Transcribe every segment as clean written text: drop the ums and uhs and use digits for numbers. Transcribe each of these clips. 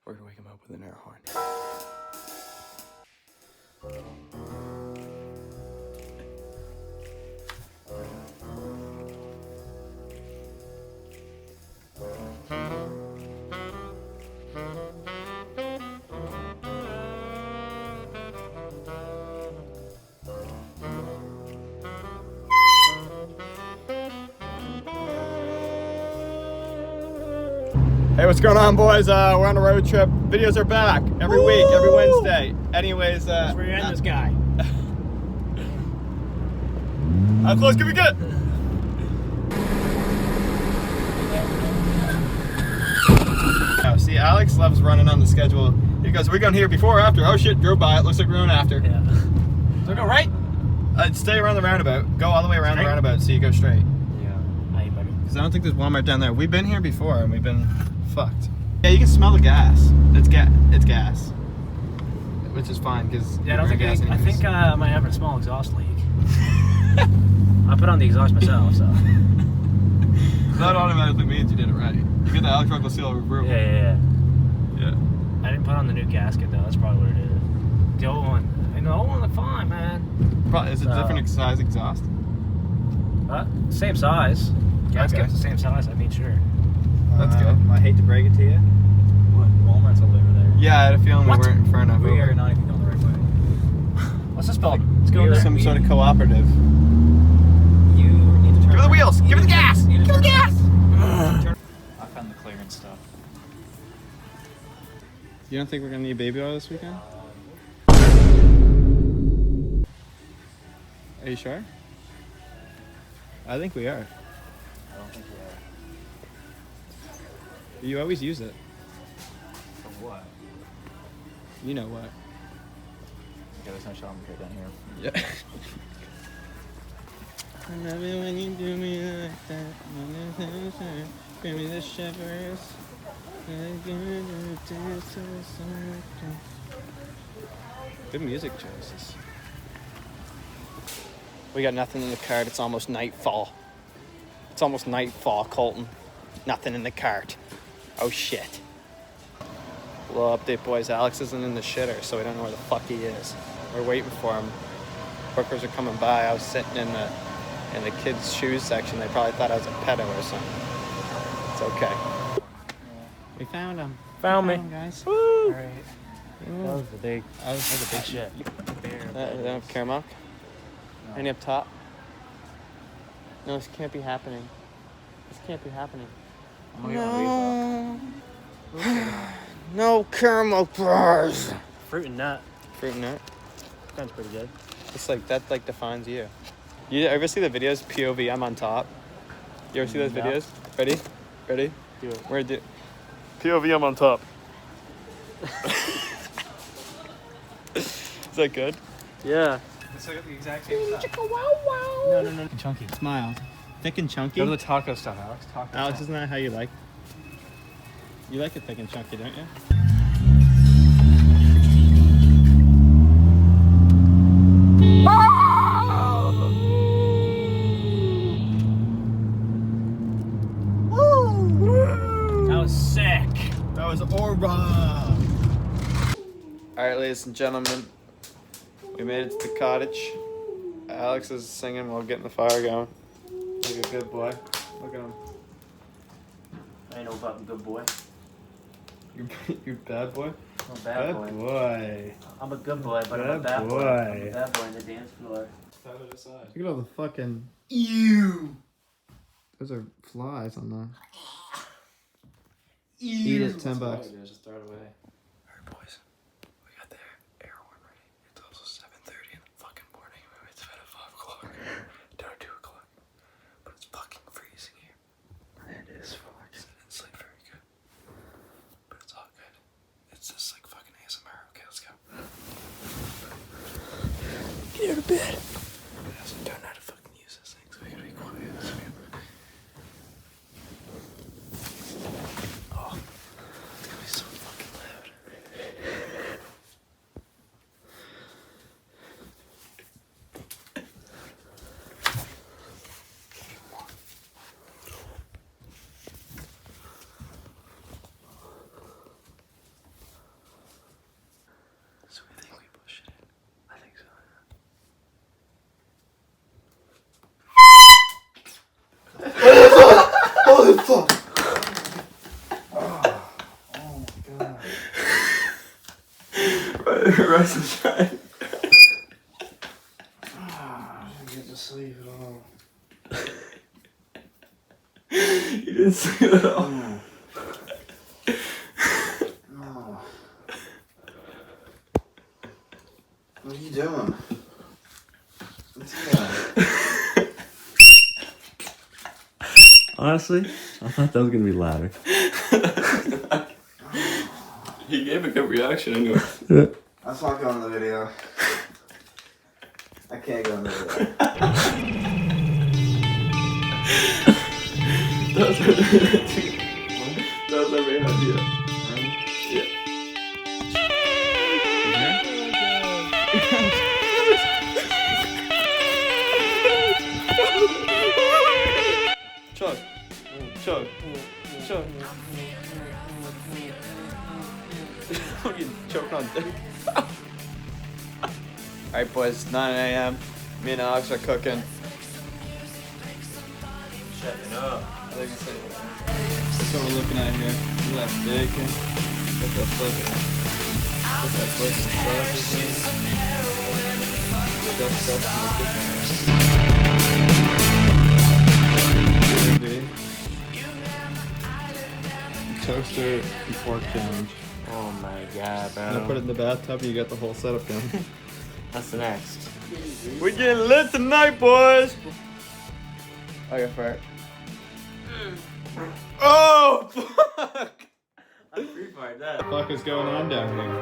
We're gonna wake him up with an air horn. Hey, what's going on, boys? We're on a road trip. Videos are back every week, every Wednesday. Anyways, that's where you end this guy. How close can we get? Oh, see, Alex loves running on the schedule. He goes, "We're going here before or after?" Oh shit, drove by it. Looks like we're going after. Yeah. So go right? Stay around the roundabout. Go all the way around the roundabout so you go straight. Yeah. Hey, buddy. Because I don't think there's Walmart down there. We've been here before and we've been fucked. Yeah, you can smell the gas. It's gas, which is fine because yeah, I think I might have a small exhaust leak. I put on the exhaust myself, so that automatically means you did it right. You get the electrical seal removal. Yeah. I didn't put on the new gasket though. That's probably what it is. The old one. And the old one looked fine, man. Probably is it different size exhaust? Same size. Gasket's the same size. I made sure. That's good. I hate to break it to you. What? Walmart's all over there. Yeah, I had a feeling we weren't far enough. We are not even going the right way. What's this called? Let's go there. Some sort of cooperative. You need to turn. Give her the wheels! Give her the gas! Give her the gas! I found the clearance stuff. You don't think we're gonna need baby oil this weekend? Are you sure? I think we are. I don't think we are. You always use it. For what? You know what? Okay, there's no shower here down here. Yeah. I love it when you do me like that. Give me the shivers. Good music choices. We got nothing in the cart. It's almost nightfall. It's almost nightfall, Colton. Nothing in the cart. Oh shit. Little update, boys. Alex isn't in the shitter, so we don't know where the fuck he is. We're waiting for him. Workers are coming by. I was sitting in the kids' shoes section. They probably thought I was a pedo or something. It's okay. We found him. Found me, guys. Woo! All right. That was the big. That was a big shit. That caramel. No. Any up top? No, this can't be happening. This can't be happening. No caramel bars. Fruit and nut. Fruit and nut. Sounds pretty good. It's like that. Like defines you. You ever see the videos? POV. I'm on top. You ever see those videos? Ready? Do it. Where do? POV. I'm on top. Is that good? Yeah. It's like the exact same stuff. No. Chunky. Smile. Thick and chunky. Go to the taco stuff, Alex. Alex, isn't that how you like? You like it thick and chunky, don't you? That was sick. That was Orba. All right, ladies and gentlemen, we made it to the cottage. Alex is singing while getting the fire going. Like a good boy. Look at him. I ain't no fucking good boy. You're bad boy? I'm a bad boy. I'm a good boy, but I'm a bad boy. I'm a bad boy in the dance floor. Look at all the fucking... Ew! Those are flies on the... Eat it, $10. Just throw it away. Alright, boys. We got the air horn ready. It's also 7:30 in the fucking morning. It's been at 5 o'clock. Down at 2 o'clock. But it's fucking freezing here. It is fucking. I didn't sleep very good. But it's all good. It's just like fucking ASMR. Okay, let's go. Get out of bed. I also don't know how to fucking use this thing, so we gotta be quiet. Oh, it's gonna be so fucking loud. Rise and shine. I didn't get to sleep at all. You didn't sleep at all. No. No. What are you doing? What's that? Honestly, I thought that was gonna be louder. He gave a good reaction anyway. Let's not go in the video. I can't go in the video. That was our main idea. Yeah. Chug. Chug. Chug. You choking on dick. Alright boys, it's 9 a.m. Me and Alex are cooking. Shutting up. That's what we're looking at here. Look at that bacon. Look at that fucking. Look at that fucking sausage. Look at that stuff in the kitchen. Toaster and pork challenge. Oh my god, bro. And I put it in the bathtub and you got the whole setup down. That's the next. We're getting lit tonight, boys! I got fart. Oh, fuck! I'm free fired that. What the fuck is going on down here?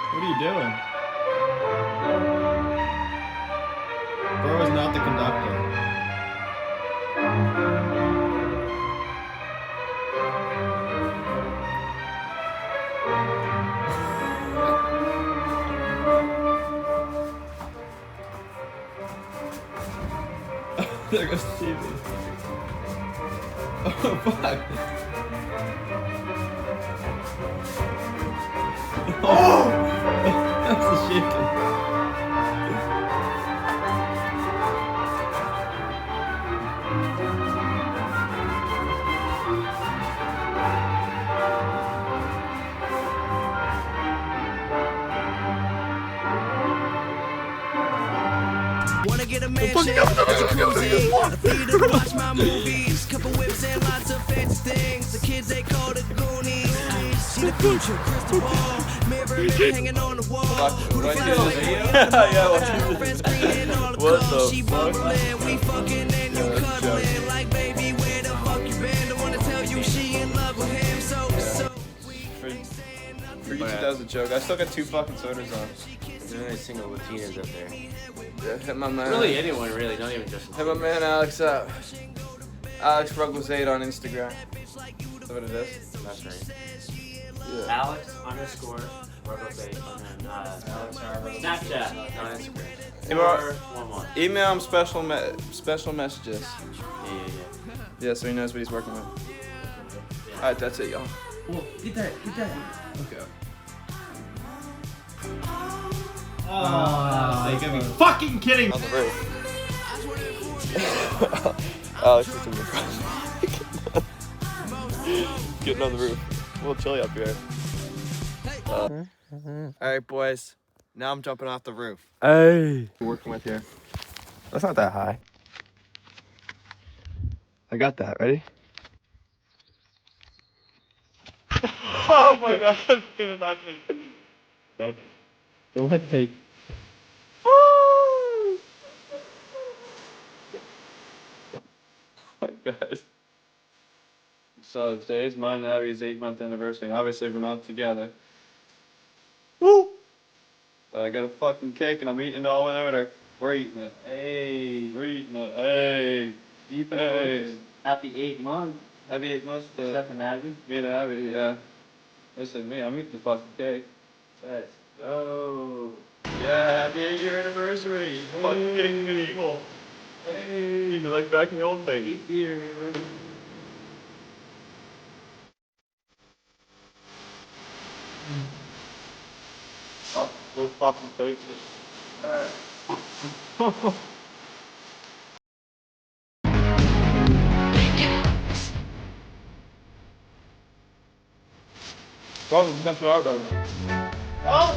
What are you doing? Bro is not the conductor. There goes the TV. Oh, fuck. Oh! That's the shaking. Wanna get a mansion, a jacuzzi, a theater to watch my movies, couple whips and lots of fancy things. The kids they call it Goonies. See the future, crystal ball, mirror hanging on the wall. Who the fuck is Yeah, friends screening all the What calls. the She fuck? bubbling, we fucking and you cuddling. Like baby, where the fuck you been? Don't wanna tell you she in love with him. So Forget that was a joke. I still got 2 fucking sodas on. There's only single Latinas up there. Yeah, hit my man. Really, anyone, really. Don't even just. Hit my man Alex up. Alex Ruggles8 on Instagram. Is that what it is? That's right. Yeah. Alex _ Ruggles8 and then Snapchat on Instagram. Email- Or 11. Email him special messages. Yeah. Yeah, so he knows what he's working with. Alright, that's it, y'all. Well, get that. Okay. Oh, they gotta be fucking kidding me. On the roof. Alex is in the front. Getting on the roof. A little chilly up here. Alright, boys. Now I'm jumping off the roof. Hey. Working with here. That's not that high. I got that. Ready? Oh my god. Don't let take. My God. So today's mine and Abby's 8-month anniversary. Obviously we're not together. Woo! But I got a fucking cake and I'm eating it all without her. We're eating it. Hey, we're eating it. Hey. Hey. Happy 8 months. Happy 8 months to Except for Abby. me and Abby, yeah. Listen, me, I'm eating the fucking cake. Let's go. Yeah, happy 8-year anniversary. Fucking kidding me. Hey, like back in the old days. Oh, those fucking faces. Dat is net zo oud ook. Oh,